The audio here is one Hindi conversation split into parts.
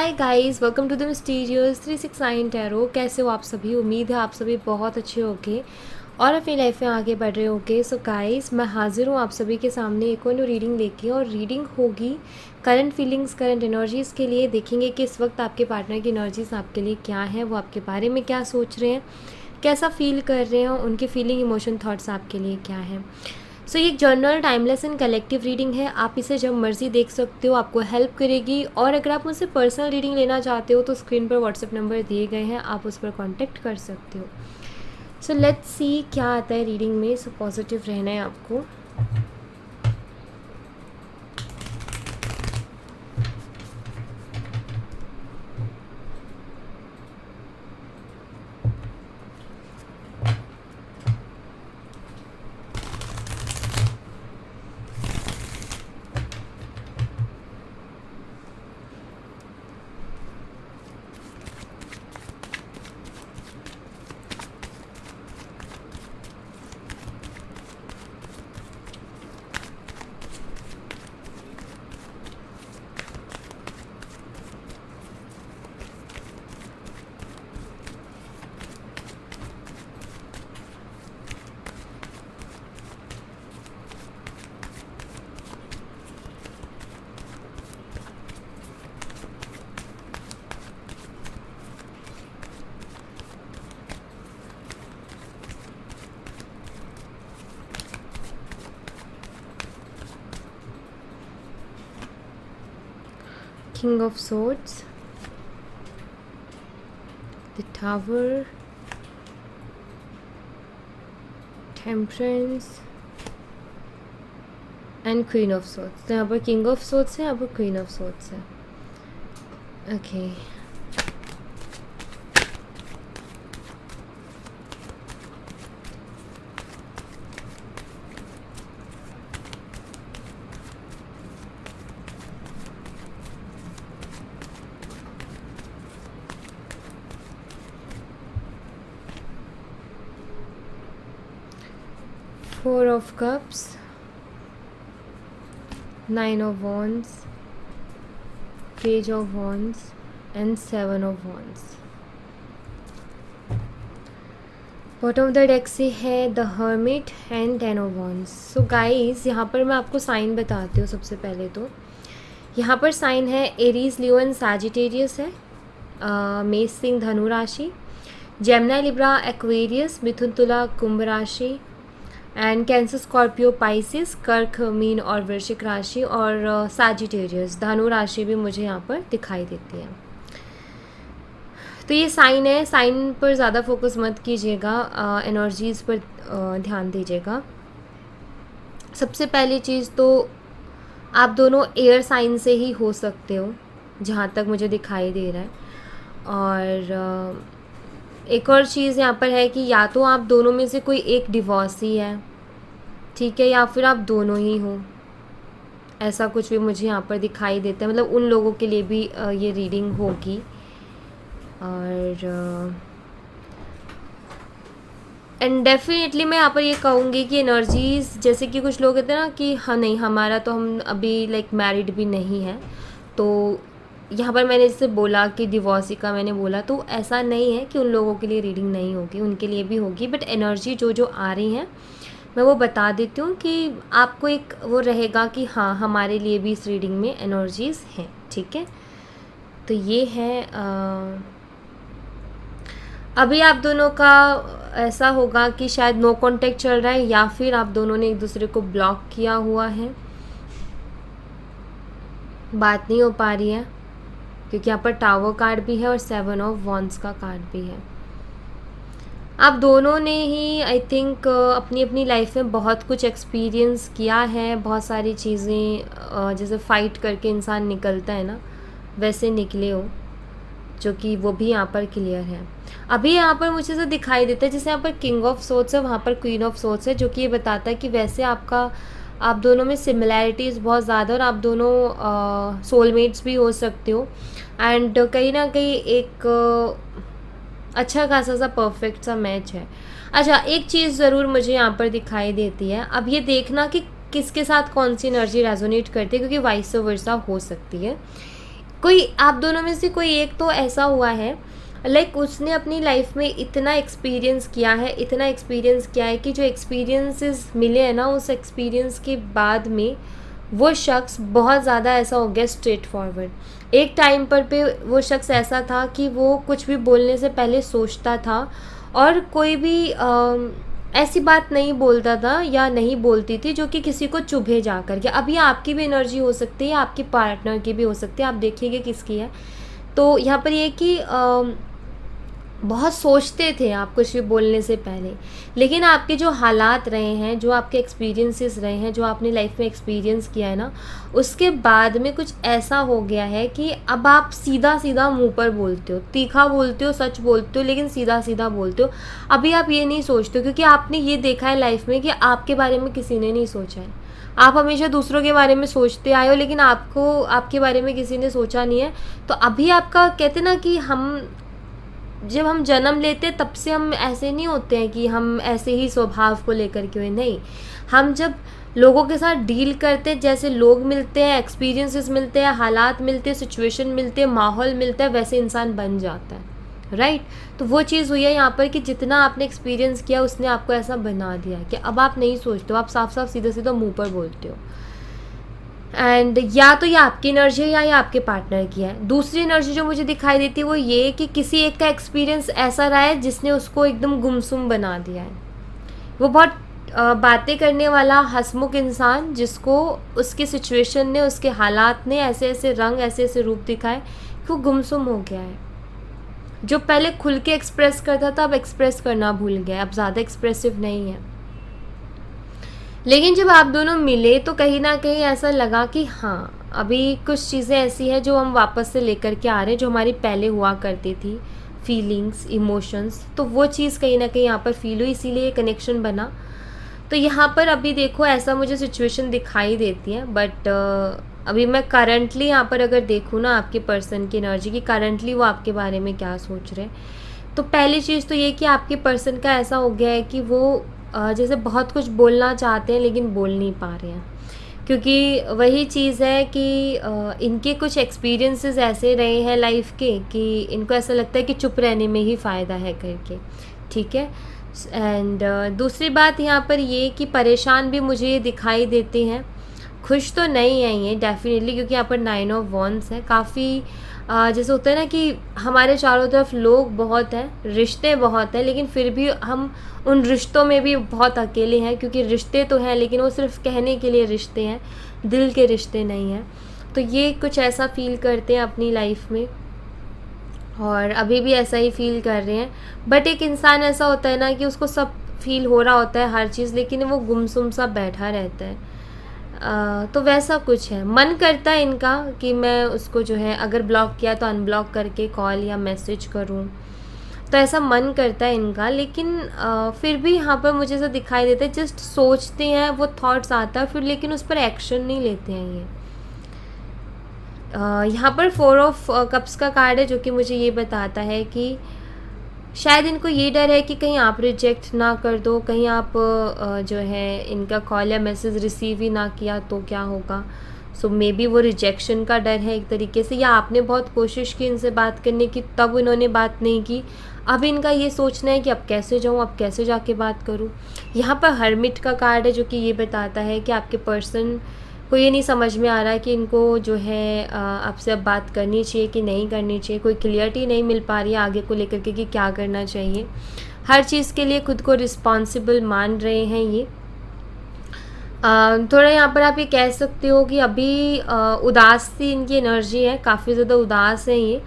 Hi guys, welcome to the mysterious 369 tarot. कैसे हो आप सभी? उम्मीद है आप सभी बहुत अच्छे होंगे और अपनी लाइफ में आगे बढ़ रहे होंगे। सो गाइस, मैं हाजिर हूँ आप सभी के सामने एक और रीडिंग लेके, और रीडिंग होगी करंट फीलिंग्स, करंट एनर्जीज़ के लिए। देखेंगे कि इस वक्त आपके पार्टनर की एनर्जीज आपके लिए क्या है, वो आपके बारे में क्या सोच रहे हैं, कैसा फील कर रहे हैं, उनके फीलिंग, इमोशन, थॉट्स आपके लिए क्या है। सो ये एक journal, timeless and collective reading है। आप इसे जब मर्जी देख सकते हो, आपको हेल्प करेगी। और अगर आप मुझसे पर्सनल रीडिंग लेना चाहते हो तो स्क्रीन पर व्हाट्सएप नंबर दिए गए हैं, आप उस पर कांटेक्ट कर सकते हो। सो लेट्स सी क्या आता है रीडिंग में। सो पॉजिटिव रहना है आपको। King of Swords, the Tower, Temperance and queen of swords. तो यहाँ पर किंग ऑफ सोर्ड्स है, यहाँ पर क्वीन ऑफ सोर्ड्स है। Okay, four of cups, nine of wands, page of wands and seven of wands. Bottom of the deck से है the hermit and ten of wands. So guys, यहाँ पर मैं आपको साइन बताती हूँ। सबसे पहले तो यहाँ पर साइन है एरीज, लियो एंड सैजिटेरियस है। मेष, सिंह, धनु राशि, जेमिनी, लिब्रा, एक्वेरियस, मिथुन, तुला, कुंभ राशि एंड कैंसर, स्कॉर्पियो, पाइसिस, कर्क, मीन और वृश्चिक राशि, और सैजिटेरियस, धनु राशि भी मुझे यहाँ पर दिखाई देती है। तो ये साइन है, साइन पर ज़्यादा फोकस मत कीजिएगा, एनर्जीज़ पर ध्यान दीजिएगा। सबसे पहली चीज़ तो आप दोनों एयर साइन से ही हो सकते हो, जहाँ तक मुझे दिखाई दे रहा है। और एक और चीज़ यहाँ पर है कि या तो आप दोनों में से कोई एक डिवोर्सी है, ठीक है, या फिर आप दोनों ही हो, ऐसा कुछ भी मुझे यहाँ पर दिखाई देता है। मतलब उन लोगों के लिए भी ये रीडिंग होगी। और एंड डेफिनेटली मैं यहाँ पर ये कहूँगी कि एनर्जीज़, जैसे कि कुछ लोग कहते हैं ना कि हाँ नहीं हमारा तो, हम अभी लाइक मैरिड भी नहीं है, तो यहाँ पर मैंने जैसे बोला कि डिवोर्सी का मैंने बोला, तो ऐसा नहीं है कि उन लोगों के लिए रीडिंग नहीं होगी, उनके लिए भी होगी। बट एनर्जी जो जो आ रही हैं मैं वो बता देती हूँ कि आपको एक वो रहेगा कि हाँ हमारे लिए भी इस रीडिंग में एनर्जीज़ हैं, ठीक है। तो ये है अभी आप दोनों का ऐसा होगा कि शायद नो कांटेक्ट चल रहा है, या फिर आप दोनों ने एक दूसरे को ब्लॉक किया हुआ है, बात नहीं हो पा रही है, क्योंकि यहाँ पर टावर कार्ड भी है और सेवन ऑफ वॉन्ड्स का कार्ड भी है। आप दोनों ने ही आई थिंक अपनी अपनी लाइफ में बहुत कुछ एक्सपीरियंस किया है, बहुत सारी चीज़ें जैसे फ़ाइट करके इंसान निकलता है ना, वैसे निकले हो, जो कि वो भी यहाँ पर क्लियर है। अभी यहाँ पर मुझे से दिखाई देता है जैसे यहाँ पर किंग ऑफ सोर्ड्स है, वहाँ पर क्वीन ऑफ सोर्ड्स है, जो कि ये बताता है कि वैसे आप दोनों में सिमिलैरिटीज़ बहुत ज़्यादा, और आप दोनों सोलमेट्स भी हो सकते हो। एंड कहीं ना कहीं एक अच्छा खासा सा परफेक्ट सा मैच है। अच्छा, एक चीज़ ज़रूर मुझे यहाँ पर दिखाई देती है, अब ये देखना कि किसके साथ कौन सी एनर्जी रेजोनेट करती है, क्योंकि वाइस वर्सा हो सकती है। कोई आप दोनों में से कोई एक तो ऐसा हुआ है, लाइक उसने अपनी लाइफ में इतना एक्सपीरियंस किया है, इतना एक्सपीरियंस किया है कि जो एक्सपीरियंसेस मिले हैं ना, उस एक्सपीरियंस के बाद में वो शख्स बहुत ज़्यादा ऐसा हो गया स्ट्रेट फॉरवर्ड। एक टाइम पर पे वो शख्स ऐसा था कि वो कुछ भी बोलने से पहले सोचता था, और कोई भी ऐसी बात नहीं बोलता था या नहीं बोलती थी जो कि किसी को चुभे जा कर के। अब ये आपकी भी एनर्जी हो सकती है, आपकी पार्टनर की भी हो सकती है, आप देखिएगा किसकी है। तो यहाँ पर ये कि बहुत सोचते थे आप कुछ भी बोलने से पहले, लेकिन आपके जो हालात रहे हैं, जो आपके एक्सपीरियंसेस रहे हैं, जो आपने लाइफ में एक्सपीरियंस किया है ना, उसके बाद में कुछ ऐसा हो गया है कि अब आप सीधा सीधा मुंह पर बोलते हो, तीखा बोलते हो, सच बोलते हो, लेकिन सीधा सीधा बोलते हो। अभी आप ये नहीं सोचते हो, क्योंकि आपने ये देखा है लाइफ में कि आपके बारे में किसी ने नहीं सोचा है। आप हमेशा दूसरों के बारे में सोचते आए हो, लेकिन आपको आपके बारे में किसी ने सोचा नहीं है। तो अभी आपका कहते ना कि जब हम जन्म लेते तब से हम ऐसे नहीं होते हैं कि हम ऐसे ही स्वभाव को लेकर के हुए, नहीं। हम जब लोगों के साथ डील करते हैं, जैसे लोग मिलते हैं, एक्सपीरियंसेस मिलते हैं, हालात मिलते हैं, सिचुएशन मिलते हैं, माहौल मिलता है, वैसे इंसान बन जाता है, राइट। तो वो चीज़ हुई है यहाँ पर कि जितना आपने एक्सपीरियंस किया उसने आपको ऐसा बना दिया कि अब आप नहीं सोचते हो, आप साफ साफ सीधा सीधा मुँह पर बोलते हो। एंड या तो ये आपकी एनर्जी है या ये आपके पार्टनर की है। दूसरी एनर्जी जो मुझे दिखाई देती है वो ये कि किसी एक का एक्सपीरियंस ऐसा रहा है जिसने उसको एकदम गुमसुम बना दिया है। वो बहुत बातें करने वाला हंसमुख इंसान, जिसको उसकी सिचुएशन ने, उसके हालात ने ऐसे ऐसे रंग, ऐसे ऐसे रूप दिखाए कि वो गुमसुम हो गया है। जो पहले खुल के एक्सप्रेस करता था अब एक्सप्रेस करना भूल गया, अब ज़्यादा एक्सप्रेसिव नहीं है। लेकिन जब आप दोनों मिले तो कहीं ना कहीं ऐसा लगा कि हाँ, अभी कुछ चीज़ें ऐसी हैं जो हम वापस से लेकर के आ रहे हैं, जो हमारी पहले हुआ करती थी, फीलिंग्स, इमोशंस। तो वो चीज़ कहीं ना कहीं यहाँ पर फील हुई, इसीलिए कनेक्शन बना। तो यहाँ पर अभी देखो ऐसा मुझे सिचुएशन दिखाई देती है, बट अभी मैं करंटली यहाँ पर अगर देखूँ ना आपके पर्सन की एनर्जी की, करंटली वो आपके बारे में क्या सोच रहे हैं, तो पहली चीज़ तो ये कि आपके पर्सन का ऐसा हो गया है कि वो जैसे बहुत कुछ बोलना चाहते हैं लेकिन बोल नहीं पा रहे हैं, क्योंकि वही चीज़ है कि इनके कुछ एक्सपीरियंसेस ऐसे रहे हैं लाइफ के कि इनको ऐसा लगता है कि चुप रहने में ही फ़ायदा है करके, ठीक है। एंड दूसरी बात यहाँ पर ये कि परेशान भी मुझे दिखाई देते हैं, खुश तो नहीं है ये डेफिनेटली, क्योंकि यहाँ पर 9 ऑफ वॉन्ड्स है। काफ़ी जैसे होता है ना कि हमारे चारों तरफ लोग बहुत हैं, रिश्ते बहुत हैं, लेकिन फिर भी हम उन रिश्तों में भी बहुत अकेले हैं, क्योंकि रिश्ते तो हैं लेकिन वो सिर्फ कहने के लिए रिश्ते हैं, दिल के रिश्ते नहीं हैं। तो ये कुछ ऐसा फील करते हैं अपनी लाइफ में, और अभी भी ऐसा ही फील कर रहे हैं। बट एक इंसान ऐसा होता है ना कि उसको सब फील हो रहा होता है हर चीज़, लेकिन वो गुमसुम सा बैठा रहता है। तो वैसा कुछ है। मन करता है इनका कि मैं उसको जो है अगर ब्लॉक किया तो अनब्लॉक करके कॉल या मैसेज करूं, तो ऐसा मन करता है इनका, लेकिन फिर भी यहाँ पर मुझे ऐसा दिखाई देता है, जस्ट सोचते हैं, वो थॉट्स आता है फिर, लेकिन उस पर एक्शन नहीं लेते हैं ये। यहाँ पर 4 ऑफ कप्स का कार्ड है, जो कि मुझे ये बताता है कि शायद इनको ये डर है कि कहीं आप रिजेक्ट ना कर दो, कहीं आप जो है इनका कॉल या मैसेज रिसीव ही ना किया तो क्या होगा। सो मे बी वो रिजेक्शन का डर है एक तरीके से, या आपने बहुत कोशिश की इनसे बात करने की तब इन्होंने बात नहीं की। अब इनका ये सोचना है कि अब कैसे जाऊँ, अब कैसे जाके बात करूँ। यहाँ पर हर्मिट का कार्ड है, जो कि ये बताता है कि आपके पर्सन को ये नहीं समझ में आ रहा है कि इनको जो है आपसे अब बात करनी चाहिए कि नहीं करनी चाहिए। कोई क्लियरिटी नहीं मिल पा रही है आगे को लेकर के कि क्या करना चाहिए। हर चीज़ के लिए खुद को रिस्पॉन्सिबल मान रहे हैं ये। थोड़ा यहाँ पर आप ये कह सकते हो कि अभी उदास सी इनकी एनर्जी है, काफ़ी ज़्यादा उदास है ये,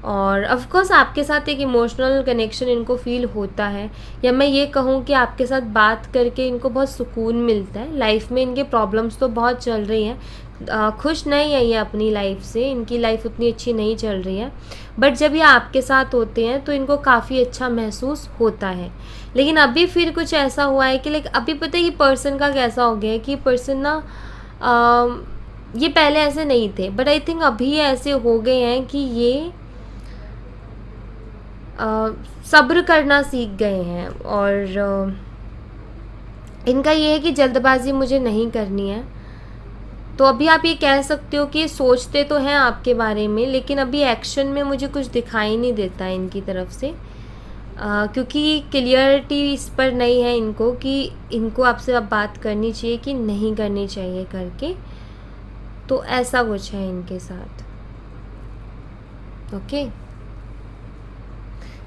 और ऑफ कोर्स आपके साथ एक इमोशनल कनेक्शन इनको फील होता है, या मैं ये कहूँ कि आपके साथ बात करके इनको बहुत सुकून मिलता है। लाइफ में इनके प्रॉब्लम्स तो बहुत चल रही हैं, खुश नहीं है ये अपनी लाइफ से, इनकी लाइफ उतनी अच्छी नहीं चल रही है, बट जब ये आपके साथ होते हैं तो इनको काफ़ी अच्छा महसूस होता है। लेकिन अभी फिर कुछ ऐसा हुआ है कि लाइक अभी पता है कि पर्सन का कैसा हो गया है कि पर्सन ना ये पहले ऐसे नहीं थे, बट आई थिंक अभी ऐसे हो गए हैं कि ये सब्र करना सीख गए हैं, और इनका ये है कि जल्दबाजी मुझे नहीं करनी है। तो अभी आप ये कह सकते हो कि सोचते तो हैं आपके बारे में, लेकिन अभी एक्शन में मुझे कुछ दिखाई नहीं देता है इनकी तरफ से, क्योंकि क्लियरिटी इस पर नहीं है इनको कि इनको आपसे अब बात करनी चाहिए कि नहीं करनी चाहिए करके। तो ऐसा कुछ है इनके साथ। ओके,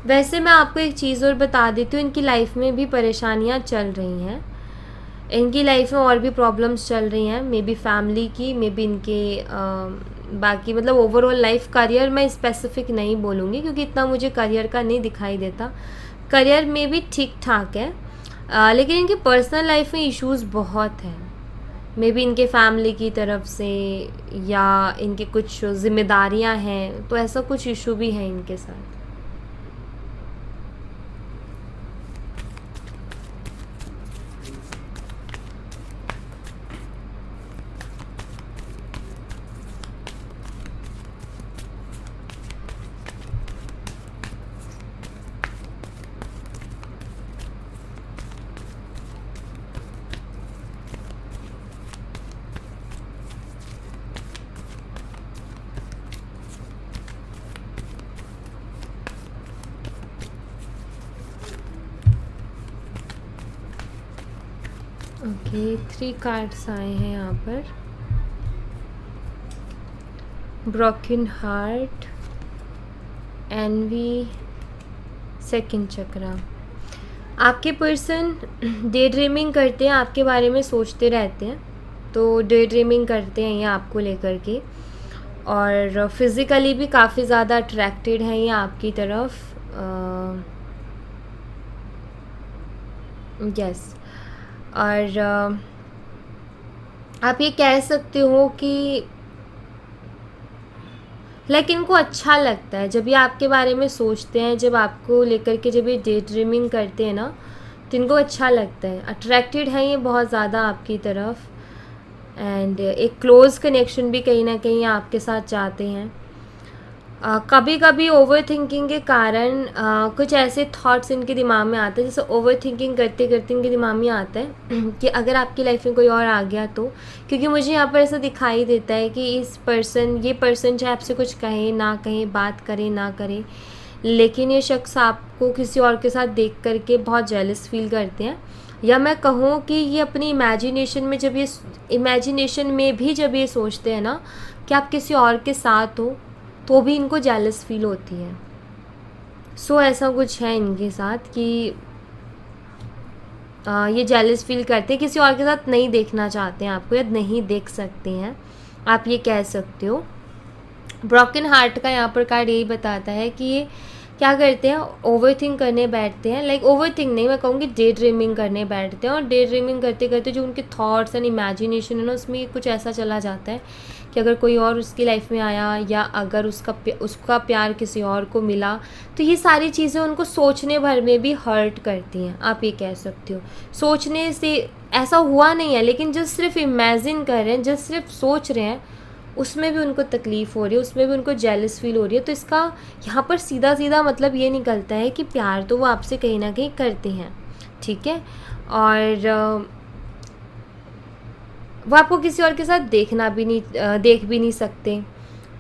वैसे मैं आपको एक चीज़ और बता देती हूँ, इनकी लाइफ में भी परेशानियाँ चल रही हैं, इनकी लाइफ में और भी प्रॉब्लम्स चल रही हैं, मे बी फैमिली की, मे बी इनके बाकी मतलब ओवरऑल लाइफ। करियर मैं स्पेसिफिक नहीं बोलूँगी क्योंकि इतना मुझे करियर का नहीं दिखाई देता, करियर में भी ठीक ठाक है, लेकिन इनकी पर्सनल लाइफ में इश्यूज़ बहुत हैं, मे बी इनके फैमिली की तरफ से या इनकी कुछ जिम्मेदारियां हैं, तो ऐसा कुछ इशू भी है इनके साथ। ओके, 3 कार्ड्स आए हैं यहाँ पर। ब्रोकन हार्ट, एनवी, सेकंड चक्रा। आपके पर्सन डे ड्रीमिंग करते हैं, आपके बारे में सोचते रहते हैं, तो डे ड्रीमिंग करते हैं ये आपको लेकर के, और फिज़िकली भी काफ़ी ज़्यादा अट्रैक्टेड हैं ये आपकी तरफ। यस, और आप ये कह सकते हो कि लाइक इनको अच्छा लगता है जब ये आपके बारे में सोचते हैं, जब आपको लेकर के जब ये डे ड्रीमिंग करते हैं ना, तो इनको अच्छा लगता है, अट्रैक्टेड है ये बहुत ज़्यादा आपकी तरफ, एंड एक क्लोज़ कनेक्शन भी कहीं ना कहीं आपके साथ चाहते हैं। कभी कभी ओवर थिंकिंग के कारण कुछ ऐसे थॉट्स इनके दिमाग में आते हैं, जैसे ओवर थिंकिंग करते करते इनके दिमाग में आता है कि अगर आपकी लाइफ में कोई और आ गया तो, क्योंकि मुझे यहाँ पर ऐसा दिखाई देता है कि ये पर्सन चाहे आपसे कुछ कहे ना कहे, बात करे ना करे, लेकिन ये शख्स आपको किसी और के साथ देख करके बहुत जेलस फील करते हैं, या मैं कहूँ कि ये अपनी इमेजिनेशन में भी जब ये सोचते हैं ना कि आप किसी और के साथ हो, तो भी इनको जेलस फील होती है। सो ऐसा कुछ है इनके साथ कि ये जेलस फील करते हैं, किसी और के साथ नहीं देखना चाहते हैं आपको, या नहीं देख सकते हैं, आप ये कह सकते हो। ब्रोकन हार्ट का यहाँ पर कार्ड यही बताता है कि ये क्या करते हैं, ओवर थिंक करने बैठते हैं, लाइक ओवर थिंक नहीं, मैं कहूँगी डे ड्रीमिंग करने बैठते हैं, और डे ड्रीमिंग करते करते जो उनके थॉट्स एंड इमेजिनेशन है ना, उसमें कुछ ऐसा चला जाता है कि अगर कोई और उसकी लाइफ में आया, या अगर उसका प्यार किसी और को मिला, तो ये सारी चीज़ें उनको सोचने भर में भी हर्ट करती हैं, आप ये कह सकते हो। सोचने से ऐसा हुआ नहीं है, लेकिन जो सिर्फ इमेजिन कर रहे हैं, जो सिर्फ सोच रहे हैं, उसमें भी उनको तकलीफ़ हो रही है, उसमें भी उनको जेलस फील हो रही है। तो इसका यहाँ पर सीधा सीधा मतलब ये निकलता है कि प्यार तो वो आपसे कहीं ना कहीं करते हैं, ठीक है, और वो आपको किसी और के साथ देख भी नहीं सकते,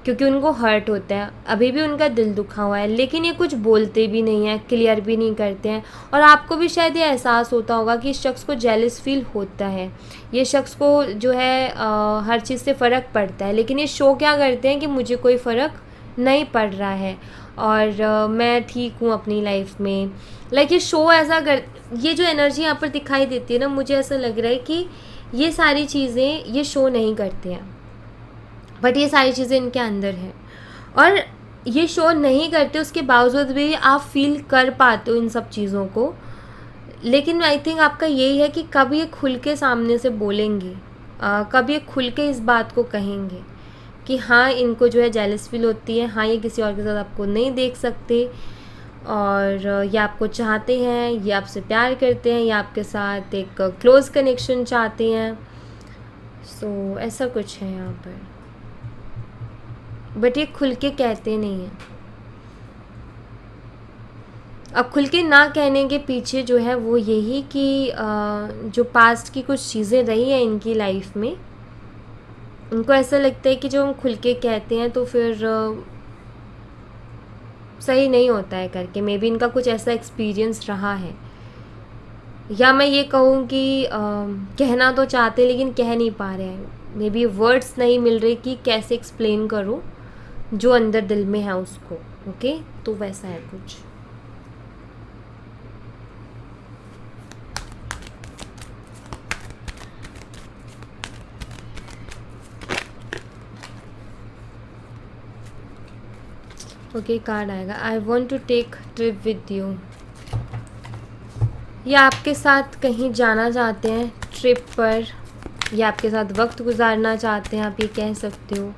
क्योंकि उनको हर्ट होता है, अभी भी उनका दिल दुखा हुआ है, लेकिन ये कुछ बोलते भी नहीं हैं, क्लियर भी नहीं करते हैं, और आपको भी शायद ये एहसास होता होगा कि इस शख्स को जेलस फील होता है, ये शख्स को जो है हर चीज़ से फ़र्क पड़ता है, लेकिन ये शो क्या करते हैं कि मुझे कोई फ़र्क नहीं पड़ रहा है, और मैं ठीक हूँ अपनी लाइफ में। लाइक ये शो ऐसा कर, ये जो एनर्जी यहाँ पर दिखाई देती है ना, मुझे ऐसा लग रहा है कि ये सारी चीज़ें ये शो नहीं करते हैं, बट ये सारी चीज़ें इनके अंदर हैं, और ये शो नहीं करते, उसके बावजूद भी आप फील कर पाते हो इन सब चीज़ों को। लेकिन आई थिंक आपका यही है कि कब ये खुल के सामने से बोलेंगे, कब ये खुल के इस बात को कहेंगे कि हाँ इनको जो है जेलस फील होती है, हाँ ये किसी और के साथ आपको नहीं देख सकते, और ये आपको चाहते हैं, ये आपसे प्यार करते हैं, ये आपके साथ एक क्लोज़ कनेक्शन चाहते हैं। सो ऐसा कुछ है यहाँ पर, बट ये खुल के कहते नहीं हैं। अब खुल के ना कहने के पीछे जो है वो यही कि जो पास्ट की कुछ चीज़ें रही हैं इनकी लाइफ में, उनको ऐसा लगता है कि जो हम खुल के कहते हैं तो फिर सही नहीं होता है करके। मे बी इनका कुछ ऐसा एक्सपीरियंस रहा है, या मैं ये कहूँ कि कहना तो चाहते लेकिन कह नहीं पा रहे हैं। मे बी वर्ड्स नहीं मिल रहे कि कैसे एक्सप्लेन करूँ जो अंदर दिल में है उसको। ओके, तो वैसा है कुछ। ओके, कार्ड आएगा, I want to take trip with you. या आपके साथ कहीं जाना चाहते हैं ट्रिप पर, या आपके साथ वक्त गुजारना चाहते हैं, आप ये कह सकते हो।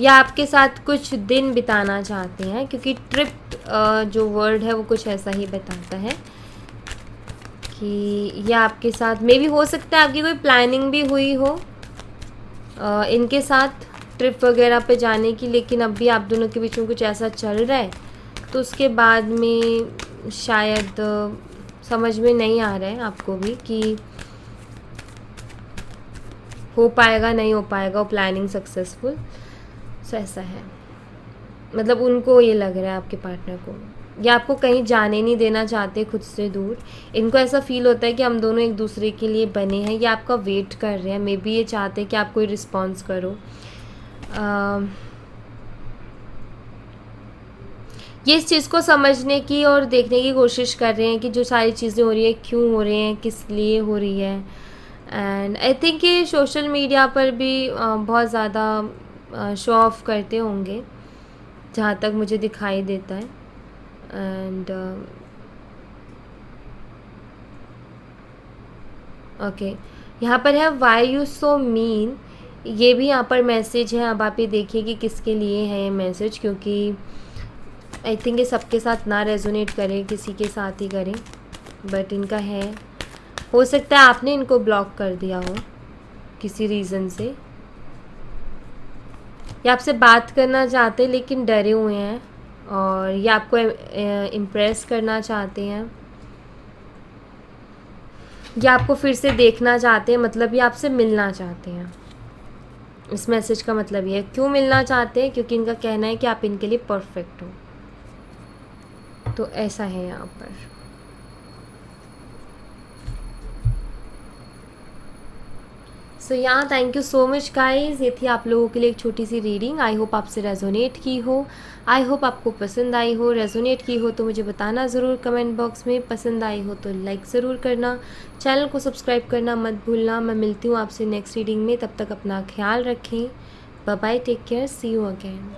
या आपके साथ कुछ दिन बिताना चाहते हैं, क्योंकि ट्रिप जो वर्ड है वो कुछ ऐसा ही बताता है कि या आपके साथ मे भी हो सकता है आपकी कोई प्लानिंग भी हुई हो इनके साथ ट्रिप वगैरह पे जाने की, लेकिन अब भी आप दोनों के बीच में कुछ ऐसा चल रहा है तो उसके बाद में शायद समझ में नहीं आ रहा है आपको भी कि हो पाएगा नहीं हो पाएगा वो प्लानिंग सक्सेसफुल। सो ऐसा है, मतलब उनको ये लग रहा है आपके पार्टनर को, या आपको कहीं जाने नहीं देना चाहते खुद से दूर। इनको ऐसा फील होता है कि हम दोनों एक दूसरे के लिए बने हैं, या आपका वेट कर रहे हैं। मे बी ये चाहते हैं कि आप कोई रिस्पॉन्स करो। ये इस चीज़ को समझने की और देखने की कोशिश कर रहे हैं कि जो सारी चीज़ें हो रही है क्यों हो रही हैं, किस लिए हो रही है। एंड आई थिंक ये सोशल मीडिया पर भी बहुत ज़्यादा शो ऑफ करते होंगे जहाँ तक मुझे दिखाई देता है। एंड ओके, यहाँ पर है वाई यू सो मीन। ये भी यहाँ पर मैसेज है। अब आप ये देखिए कि किसके लिए है ये मैसेज, क्योंकि आई थिंक ये सबके साथ ना रेजोनेट करे, किसी के साथ ही करें। बट इनका है, हो सकता है आपने इनको ब्लॉक कर दिया हो किसी रीज़न से, या आपसे बात करना चाहते हैं लेकिन डरे हुए हैं, और या आपको इम्प्रेस करना चाहते हैं, या आपको फिर से देखना चाहते हैं, मतलब ये आपसे मिलना चाहते हैं। इस मैसेज का मतलब ये है। क्यों मिलना चाहते हैं? क्योंकि इनका कहना है कि आप इनके लिए परफेक्ट हो। तो ऐसा है यहाँ पर। सो यहाँ thank you so much guys, ये थी आप लोगों के लिए एक छोटी सी रीडिंग। आई होप आपसे रेजोनेट की हो, आई होप आपको पसंद आई हो। रेजोनेट की हो तो मुझे बताना ज़रूर कमेंट बॉक्स में। पसंद आई हो तो लाइक ज़रूर करना, चैनल को सब्सक्राइब करना मत भूलना। मैं मिलती हूँ आपसे नेक्स्ट रीडिंग में, तब तक अपना ख्याल रखें। Bye bye, take care, see you again.